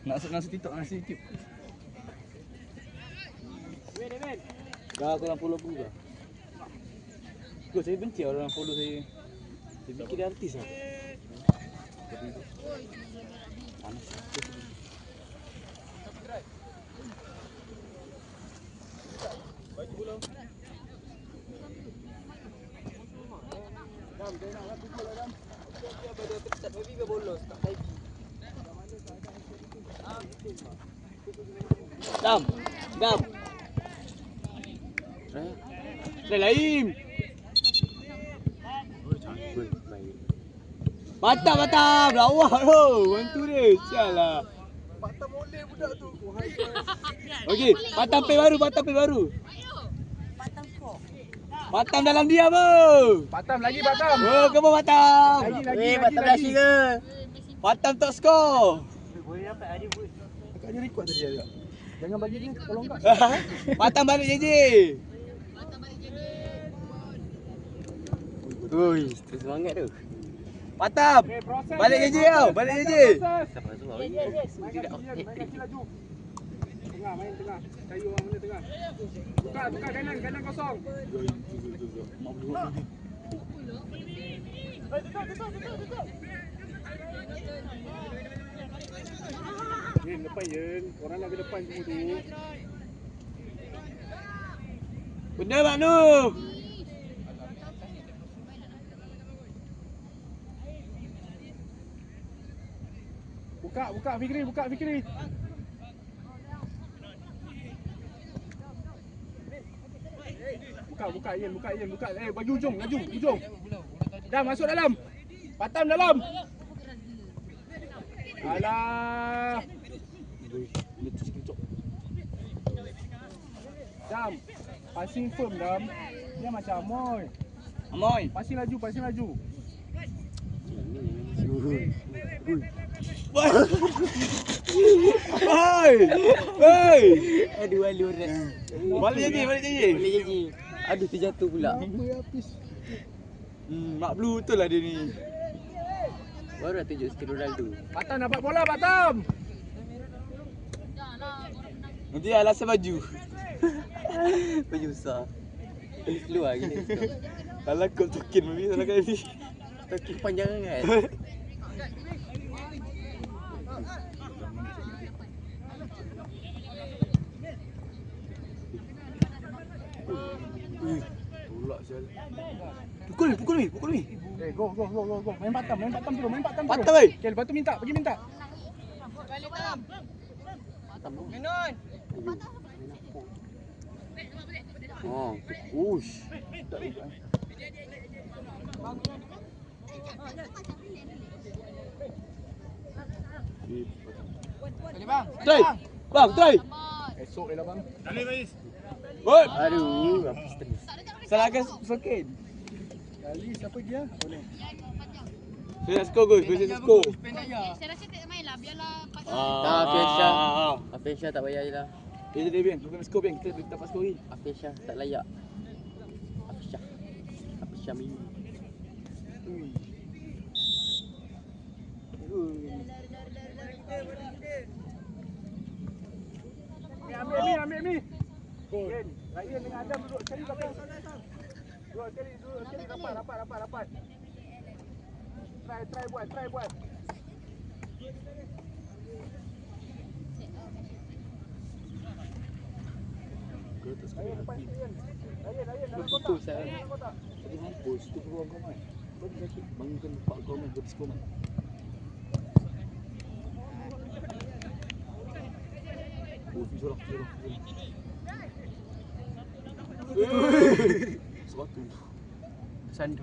Nasi TikTok, nasi YouTube. Dah aku orang follow aku juga. Saya benci orang follow saya. Dia fikir dia artis lah. Panas. Baju bola. Dam, dia nak pukul lah Dam. Dia pada ketat babi ke bolos tak baik. Dam. Lain. Batam. Lawa tu. Bantu dia. Sialah. Batam boleh budak tu. Okey, Batam pay baru. Batam dalam dia apa? Batam. Oh, kamu Batam. Lagi. Batam lagi ke? Batam tak skor. Boleh dapat hari pun. Kakak dia record tadi dia. Jangan bagi dia tolong kak. Batam balik JJ. Oi, semangat tu. Batam. Balik JJ tau. Balik JJ. Siapa tu? Main tengah. Cari orang mana tengah. Tukar kanan kosong. Yen, depan Yen. Orang nak ke depan semua tu. Benda Mak Nur. Buka Fikri. Buka Yen. Bagi ujung. Dah masuk dalam. Batam dalam. Alah. Dam. Passing firm Dam. Dia macam Amoy. Passing laju. Hei. Aduh alur. Balik je. Aduh terjatuh pula. Mak Blue betul lah dia ni. Baru nak tunjuk skill Ronaldo. Batam dapat bola Batam. Nanti alasan baju. Baju besar. Keluar gini. Salah kau tokin mami salah kali. Tokin panjang kan. Tolak sial. Pukul ni. Go. Main Batam terus. Batam oi. Okey, lepas tu pergi minta. Balik Batam. Menon. Oh, ush. Try. Esok lah bang. Dale Bais. Woi. Aduh, habis terus. Salahkan sokin. Kali siapa dia? Boleh. Saya nak skor Gus, saya skor. Saya rasa tak main lah, biarlah Afisha tak payah je lah. Dia bien, bukan skor bien, kita dapat skor ni. Afisha tak layak. Afisha mini. Ambil ni. Ren, Ryan dengan Adam duduk cari belakang. Dua kali rapat. Try buat. Ryan dalam kotak. Tadi mampus tu peluang kau main. Kau ni sakit. Bangunkan pak kau main, kau skor main. Sorang. Sebatu. Sandu.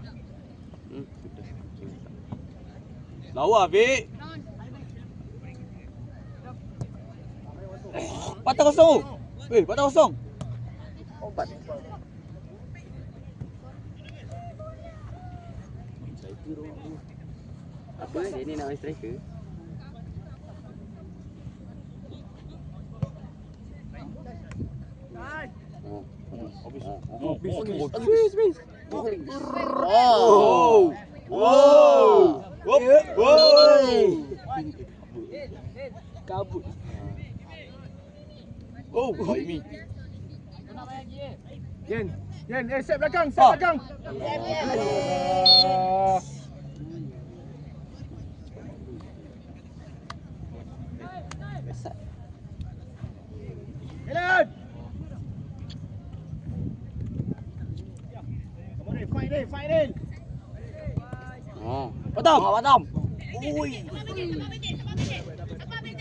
Lawa, Fik. Patah kosong. Patah kosong. Opat. Apa dia ni nak main striker? Wow. Kabut. Oh, baik mi. Yen, set belakang, set belakang. Elan. Come on, fight in. Oh. Batam. Batam. Ui.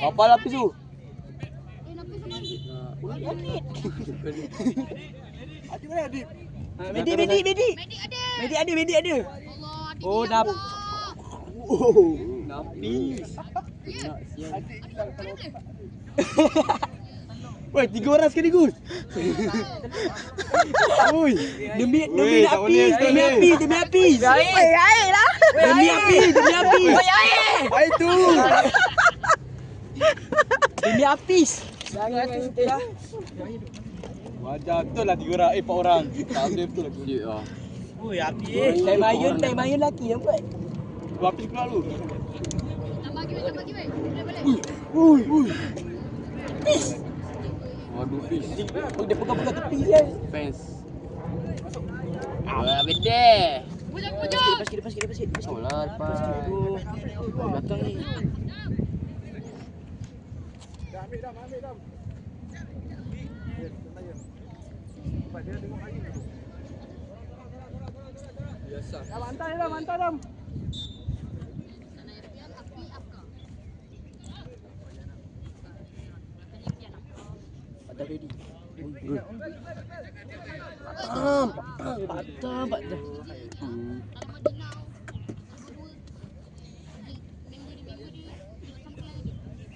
Apa lapis tu? Adik mana adik? Medik ada. Medik ada. Oh, Allah, nap. Oh. Napis. Nak siang. Woi, 3 orang sekali Gus. Ui, demi tak boleh, api, tak demi boleh. api, demi api. Air lah. Demi api, demi api. Air tu. Demi apis. Wajar betul lah 3 orang, 4 orang. Tak boleh betul lah. Cik ah. Ui, api time ayun laki nampak. Dua apis keluar dulu. Tambah lagi, weh. Boleh. Ui. Waduh fish. Dia pegang-pegang tepi je. Fence. Wah, beda. Pujak. Lepas. Oh lah, lepas. Belakang ni. Ambil dam. Sebab dia tengok air. Biasa. Hantar dam. Dah ready. Good. Batam.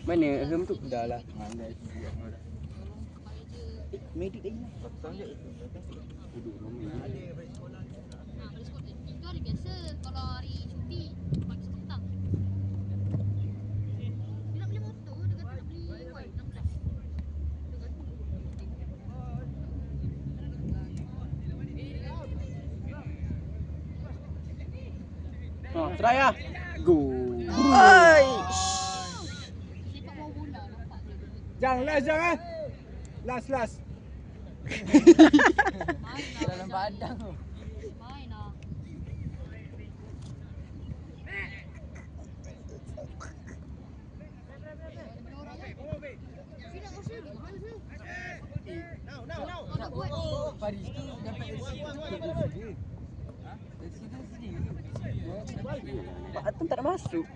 Mana hem tu? Dah lah. Medik dah hilang. Itu hari biasa. Kalau hari cuti, pagi petang. Dia nak beli motor, dia kata nak beli Y16. Try lah. Go. Sepak bawah bola nampak dia. Jang, last. Dalam padang tu. Main lah. Nak buat. Paris tu dapat dari sini. Batam tak nak masuk.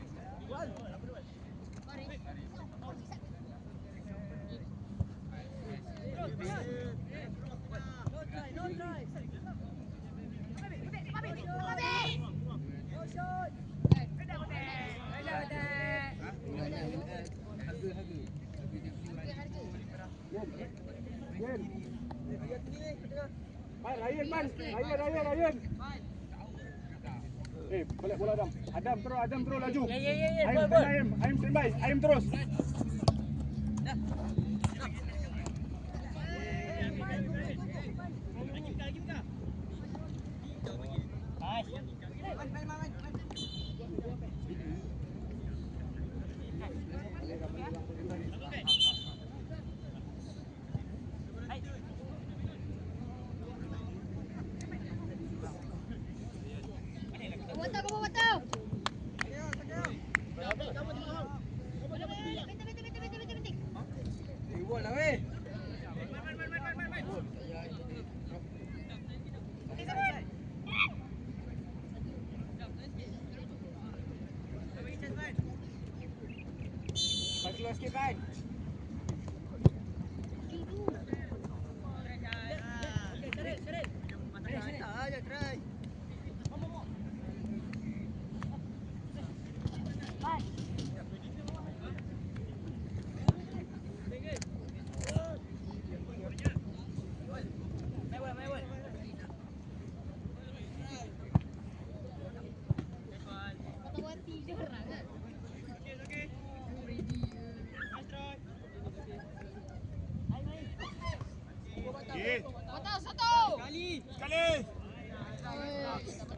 Ryan. Balik bola Adam. Adam terus laju. Aim standby. Aim terus. Batam. Keluar sikit kan. Batam satu. Sekali.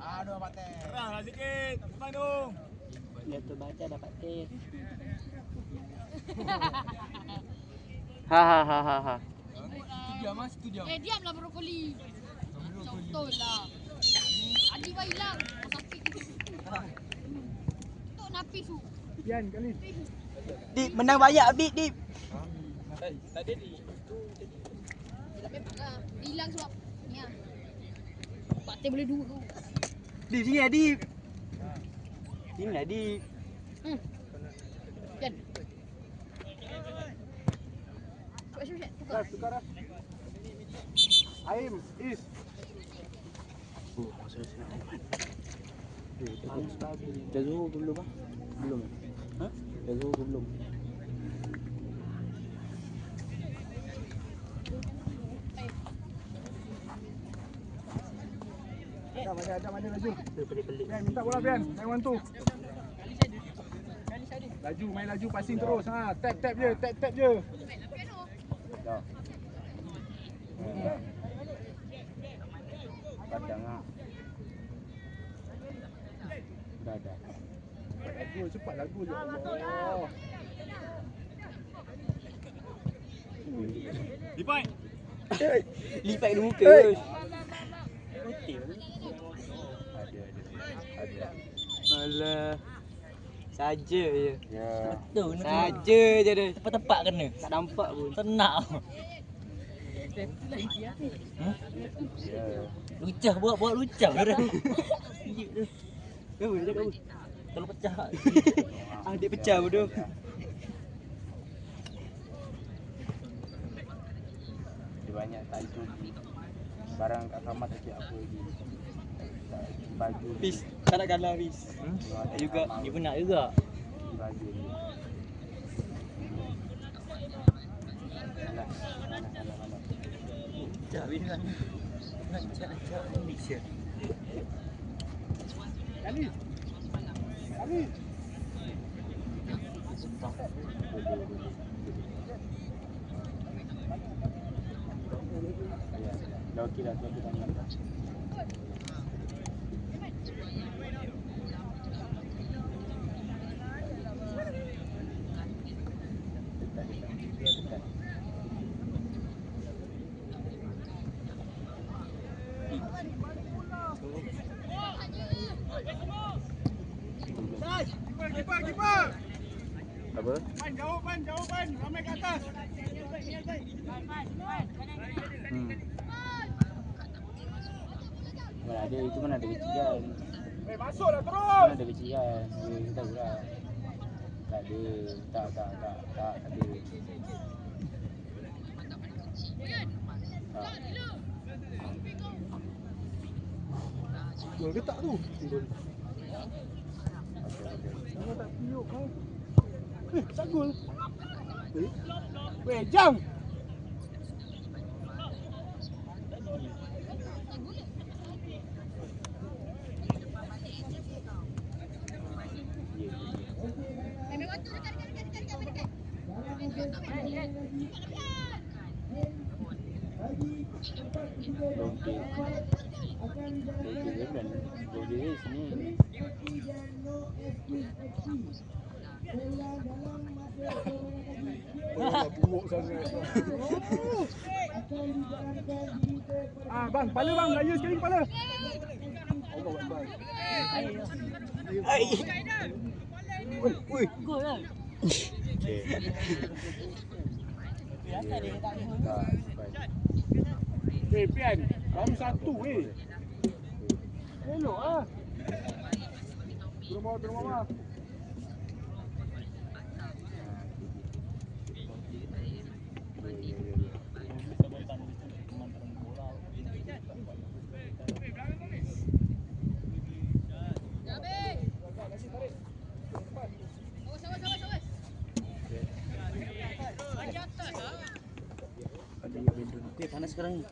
Aduh, batal. Kerahlah sikit. Sembang dong. Dia tu baca dapat tip. Ha. Diamlah brokoli. Contoh lah. Adi bah hilang. Sakit. Tok napis tu. Pian kali. Dip, menang banyak Dip, Dip. Memang lah. Hilang sebab ni lah. Patih boleh dua tu. Dip sini lah Dip. Sini lah Dip. Kan? Tukar. Tukar dah. Aim, Is. Dah Zuhur ke belum ah? Belum. Ha? Dah Zuhur ke belum? Adam ada laju. Pian, minta bola Pian. Main one two. Laju, main laju, passing terus. Ha, tap je, tap je. Dah. Padang ah. Dah. Cepat lagu je. Allah. Lipat. Lipat ke muka. Ada. Alah. Saja je. Ya. Betul ni. Saja je dia. Tepat-tepat kena. Tak nampak pun. Tenang. Ya. Lucah buat lucah dah. Kau dia cakap apa? Kalau pecah. Adik pecah bodoh. Dia banyak tajuk. Barang kat kamar tak cik apa lagi. Baju. Pis, tak nak kalah Pis. Tak juga. Dia pun nak juga. Baju ni. Alah. Pecah bila kan. Nak Malaysia. Kali. Ya. Dah okey dah, kita dah. Kiper. Apa? Jauh ban. Ramai kat atas. Mana ada itu mana ada kecilan. Masuklah terus. Mana ada kecilan. Dia tahu lah. Tak ada. Tak ada. Tak. Gol ke tak tu? Gol. Mana tak tiup kau? Tak gol. Weh, jam. Buruk sangat. Bang, kepala bang, raya sekali kepala. Allah Akbar. Oi. Gol lah. Biasa dia tak ada. Pian, baru satu Elok ah. Turun bawah. Panas sekarang ni.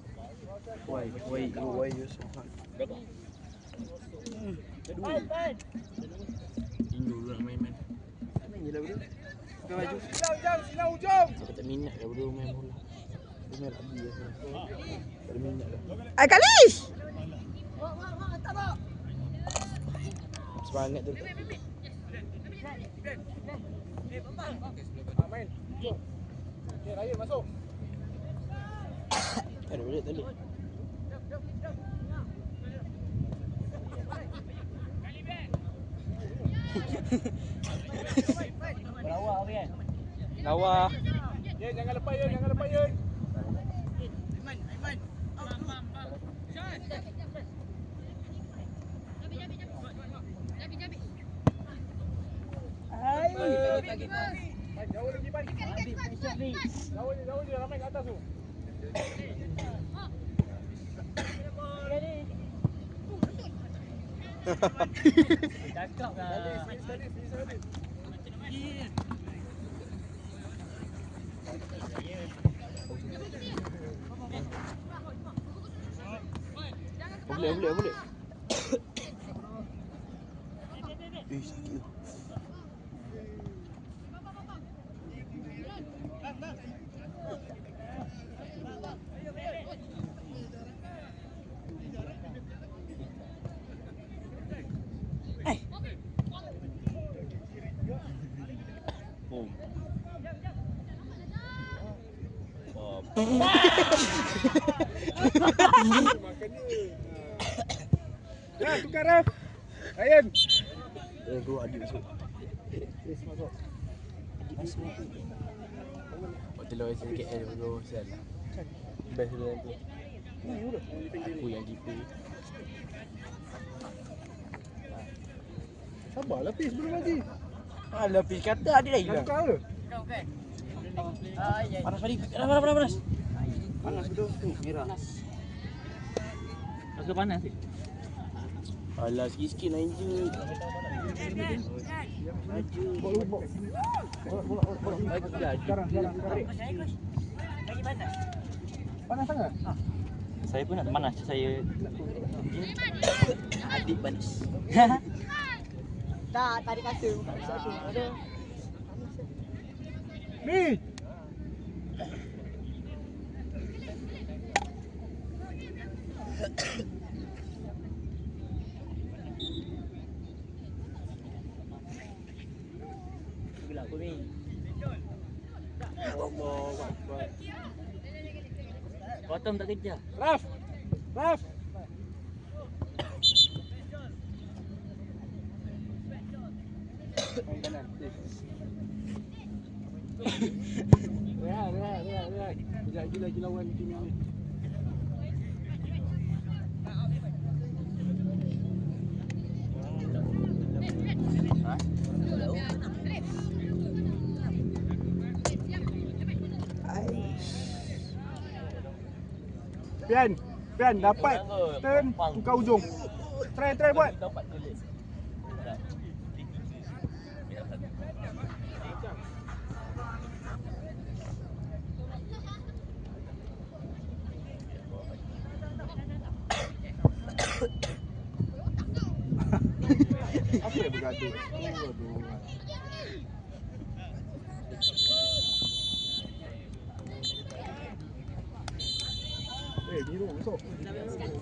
Why you so hard? Kedua. Indo lah main. Main je lah bro. Kau maju. Silau hujung. Aku tak minat dah bro main bola. Dia main rugby lah sekarang. Tak ada minat dah. Kalis! Semangat tu. Main. Okay, Ryan masuk. Ada balik tadi. Lawa. Yen, jangan lepas Yen, jangan lepas Yen. Jauh lagi Pan. Jauh je ramai kat atas tu. Cakap lah. Boleh. Sikit. Dah, tukar Raf. Ryan. Tu adik masuk. Hotel lawan KL tu sel. Best dia tu. Aku yang GP. Sabarlah Pis belum lagi. Alah Pis kata adik dah hilang. Tukar ke? Panas tadi. Panas. Panas betul tu, merah. Rasa panas ni. Alah sikit-sikit naik je. Sekarang. Panas sangat? Saya pun nak panas saya. Adik panas. Tak ada kata. Ada. Ni. Gelap pun ni. Allahu. Bottom tak kejar. Raf. Main kanan. Rehat. Sekejap lagi lawan tim ni. Pian dapat turn tukar ujung. Try buat. Dapat tulis. Apa yang bergaduh? Biru masuk.